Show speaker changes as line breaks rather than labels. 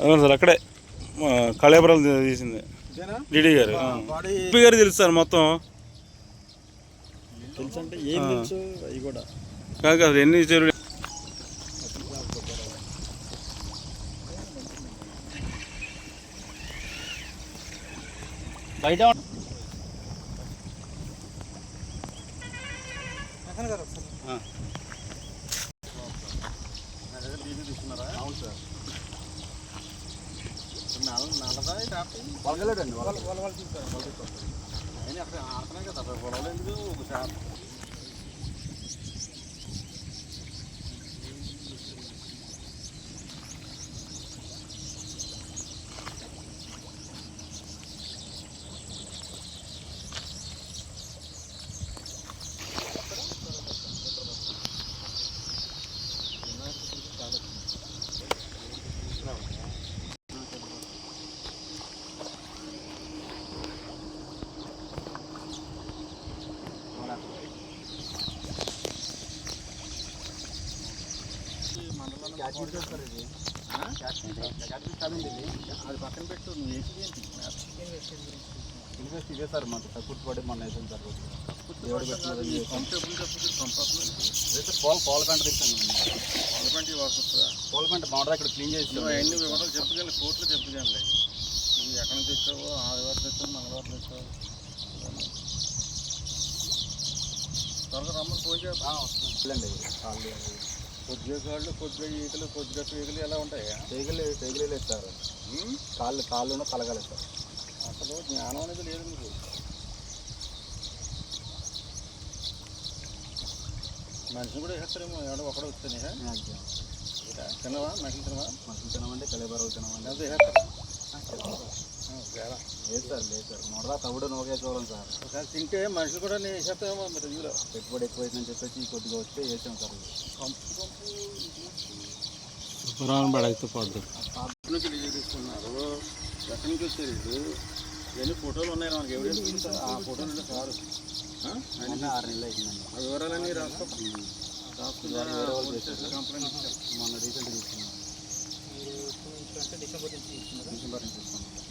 అవును సార్, అక్కడే కళాపురం తీసింది డిడి గారు. ఎంపీ గారు తెలుసు సార్ మొత్తం.
తెలుసు అంటే ఏం తెలుసు అవి కూడా
కాదు ఎన్ని చెరువులు
బయట
అవును సార్. నల్లదా వలగలేడండి అయినా అక్కడ ఆడుతున్నాయి కదా గొడవలు ఎందుకు ఒకసారి అది పక్కన పెట్టు ఇన్వెస్ట్ ఇదే సార్ మాకు తక్కువ పడి మొన్న వేసాను సార్ పాల పెంట తెచ్చాను. పాల పెంట మామిడి ఇక్కడ క్లీన్ చేసి అన్ని వివరాలు చెప్పుకోండి, కోర్టులో చెప్పుకోండి. నువ్వు ఎక్కడి నుంచి తెచ్చావు, ఆదివారం తెచ్చావు, మంగళవారం తెచ్చావు, త్వరగా రమ్మని ఫోన్ చేస్తాను. వస్తుందండి కొద్దిగా కాళ్ళు, కొద్దిగా ఈకలు, కొద్దిగా పేగులు ఎలా ఉంటాయి? పేగులు లేదు సార్. కాళ్ళున కలగాలి సార్. అసలు జ్ఞానం అనేది లేదు మీకు. మనిషిని కూడా వేస్తారేమో, ఎవడో ఒకడే వస్తానే తినవా? మనుషులు తినమంటే కలేబరావు తినమండి అదే లేదు సార్. మొదలా తవుడు నోకే చూడం సార్. ఒకసారి తింటే మనుషులు కూడా నేను వేసేస్తామేమో. మీరు ఇందులో పెట్టుబడి ఎక్కువైందని చెప్పేసి కొద్దిగా వస్తే వేసాం సార్. నుంచి తీసుకున్నారు. ఎక్కడి నుంచి వచ్చారు వీళ్ళు? ఇవన్నీ ఫోటోలు ఉన్నాయి మనకి, ఎవిడెన్స్. ఆ ఫోటోలు ఉంటే సార్ 6 నెలలు అవుతుందండి. ఆ వివరాలన్నీ రాసుకుని కంప్లైంట్ మొన్న రీసెంట్గా తీసుకున్నాను. డిసెంబర్ నుంచి తీసుకున్నాను.